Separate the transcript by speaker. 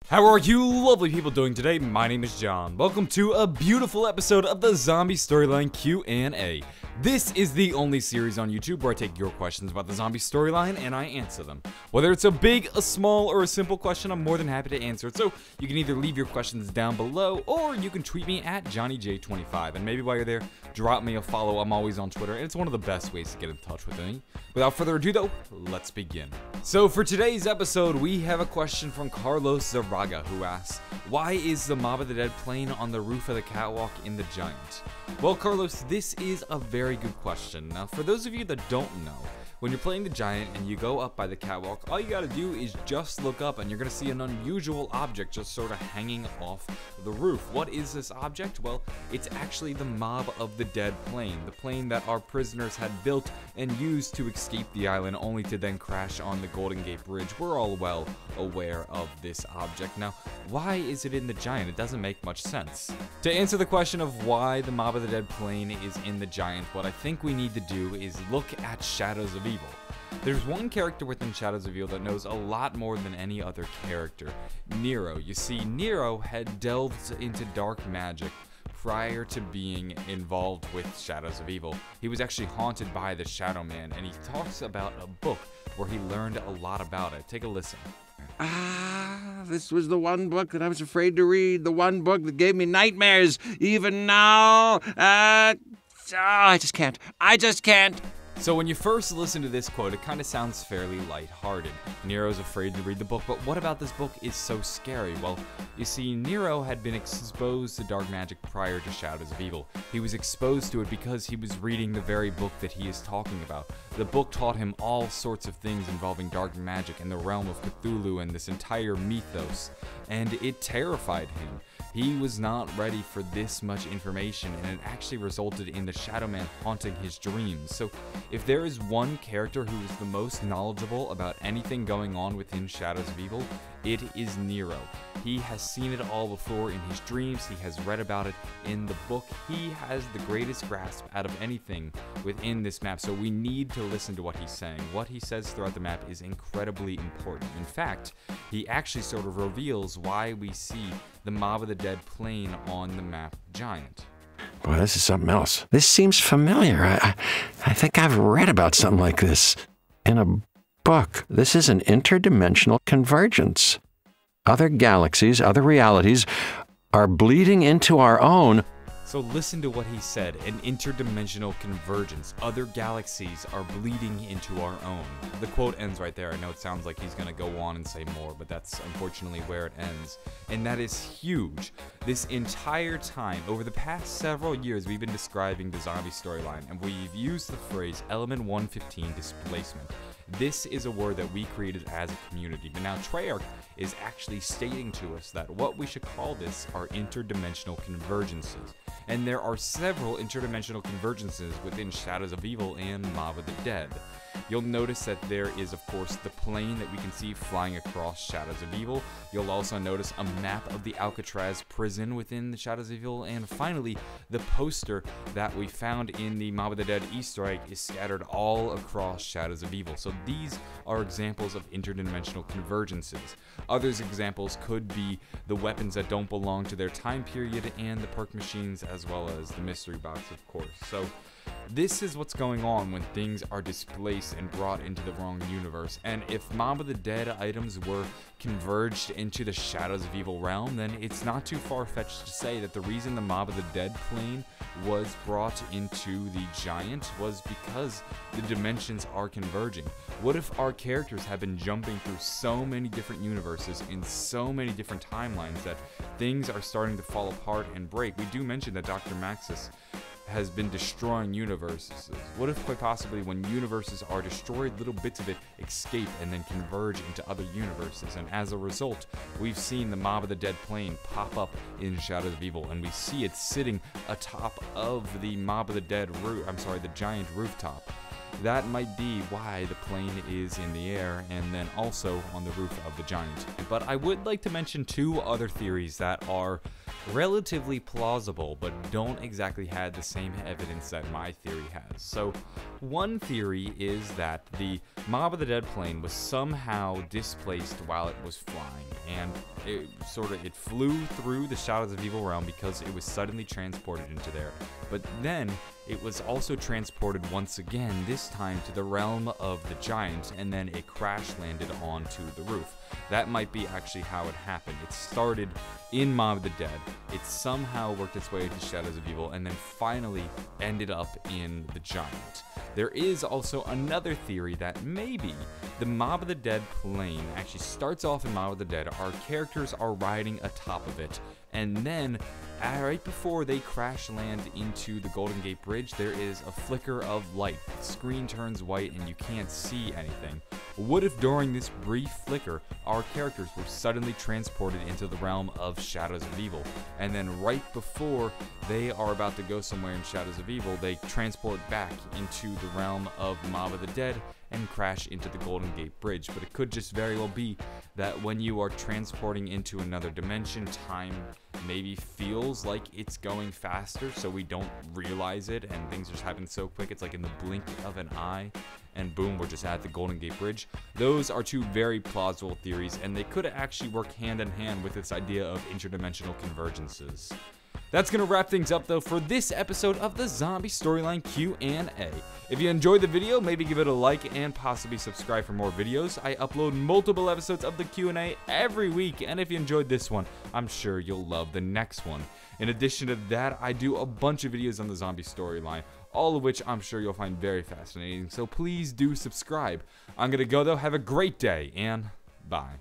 Speaker 1: How are you lovely people doing today? My name is John. Welcome to a beautiful episode of the Zombie Storyline Q&A. This is the only series on YouTube where I take your questions about the zombie storyline and I answer them. Whether it's a big, a small, or a simple question, I'm more than happy to answer it. So you can either leave your questions down below or you can tweet me at JohnnyJ25. And maybe while you're there, drop me a follow. I'm always on Twitter and it's one of the best ways to get in touch with me. Without further ado though, let's begin. So for today's episode, we have a question from Carlos Zaraga who asks, why is the Mob of the Dead plane on the roof of the catwalk in The Giant? Well, Carlos, this is a very good question. Now, for those of you that don't know, when you're playing The Giant and you go up by the catwalk, all you gotta do is just look up and you're gonna see an unusual object just sort of hanging off the roof. What is this object? Well, it's actually the Mob of the Dead plane, the plane that our prisoners had built and used to escape the island, only to then crash on the Golden Gate Bridge. We're all well aware of this object. Now, why is it in The Giant? It doesn't make much sense. To answer the question of why the Mob of the Dead plane is in The Giant, what I think we need to do is look at Shadows of Evil. There's one character within Shadows of Evil that knows a lot more than any other character, Nero. You see, Nero had delved into dark magic prior to being involved with Shadows of Evil. He was actually haunted by the Shadow Man, and he talks about a book where he learned a lot about it. Take a listen.
Speaker 2: This was the one book that I was afraid to read, the one book that gave me nightmares. Even now, I just can't.
Speaker 1: So when you first listen to this quote, it kind of sounds fairly lighthearted. Nero's afraid to read the book, but what about this book is so scary? Well, you see, Nero had been exposed to dark magic prior to Shadows of Evil. He was exposed to it because he was reading the very book that he is talking about. The book taught him all sorts of things involving dark magic and the realm of Cthulhu and this entire mythos, and it terrified him. He was not ready for this much information, and it actually resulted in the Shadow Man haunting his dreams. So if there is one character who is the most knowledgeable about anything going on within Shadows of Evil, it is Nero. He has seen it all before in his dreams, he has read about it in the book, he has the greatest grasp out of anything within this map, so we need to listen to what he's saying. What he says throughout the map is incredibly important. In fact, he actually sort of reveals why we see the Mob of the Dead plane on the map Giant.
Speaker 2: Boy, this is something else. This seems familiar. I think I've read about something like this in a book. This is an interdimensional convergence. Other galaxies, other realities are bleeding into our own.
Speaker 1: So listen to what he said, an interdimensional convergence. Other galaxies are bleeding into our own. The quote ends right there. I know it sounds like he's going to go on and say more, but that's unfortunately where it ends. And that is huge. This entire time, over the past several years, we've been describing the zombie storyline, and we've used the phrase element 115 displacement. This is a word that we created as a community, but now Treyarch is actually stating to us that what we should call this are interdimensional convergences. And there are several interdimensional convergences within Shadows of Evil and Mob of the Dead. You'll notice that there is, of course, the plane that we can see flying across Shadows of Evil. You'll also notice a map of the Alcatraz prison within the Shadows of Evil. And finally, the poster that we found in the Mob of the Dead Easter egg is scattered all across Shadows of Evil. So these are examples of interdimensional convergences. Others examples could be the weapons that don't belong to their time period and the perk machines, as well as the mystery box, of course. So this is what's going on when things are displaced and brought into the wrong universe. And if Mob of the Dead items were converged into the Shadows of Evil realm, then it's not too far-fetched to say that the reason the Mob of the Dead plane was brought into the Giant was because the dimensions are converging. What if our characters have been jumping through so many different universes in so many different timelines that things are starting to fall apart and break? We do mention that Dr. Maxis has been destroying universes. What if quite possibly when universes are destroyed, little bits of it escape and then converge into other universes? And as a result, we've seen the Mob of the Dead plane pop up in Shadows of Evil, and we see it sitting atop of the Mob of the Dead the Giant rooftop. that might be why the plane is in the air and then also on the roof of the giant. But I would like to mention two other theories that are relatively plausible but don't exactly have the same evidence that my theory has. So one theory is that the Mob of the Dead plane was somehow displaced while it was flying, and it flew through the Shadows of Evil realm because it was suddenly transported into there. But then it was also transported once again, this time to the realm of the giant, and then it crash landed onto the roof. That might be actually how it happened. It started in Mob of the Dead, it somehow worked its way into Shadows of Evil, and then finally ended up in the giant. There is also another theory that maybe the Mob of the Dead plane actually starts off in Mob of the Dead, our characters are riding atop of it, and then right before they crash land into the Golden Gate Bridge, there is a flicker of light. The screen turns white and you can't see anything. What if during this brief flicker, our characters were suddenly transported into the realm of Shadows of Evil, and then right before they are about to go somewhere in Shadows of Evil, they transport back into the realm of Mob of the Dead and crash into the Golden Gate Bridge. But it could just very well be that when you are transporting into another dimension, time maybe feels like it's going faster, so we don't realize it, and things just happen so quick, it's like in the blink of an eye, and boom, we're just at the Golden Gate Bridge. Those are two very plausible theories, and they could actually work hand in hand with this idea of interdimensional convergences. That's going to wrap things up, though, for this episode of the Zombie Storyline Q&A. If you enjoyed the video, maybe give it a like and possibly subscribe for more videos. I upload multiple episodes of the Q&A every week, and if you enjoyed this one, I'm sure you'll love the next one. In addition to that, I do a bunch of videos on the Zombie Storyline, all of which I'm sure you'll find very fascinating, so please do subscribe. I'm going to go, though. Have a great day, and bye.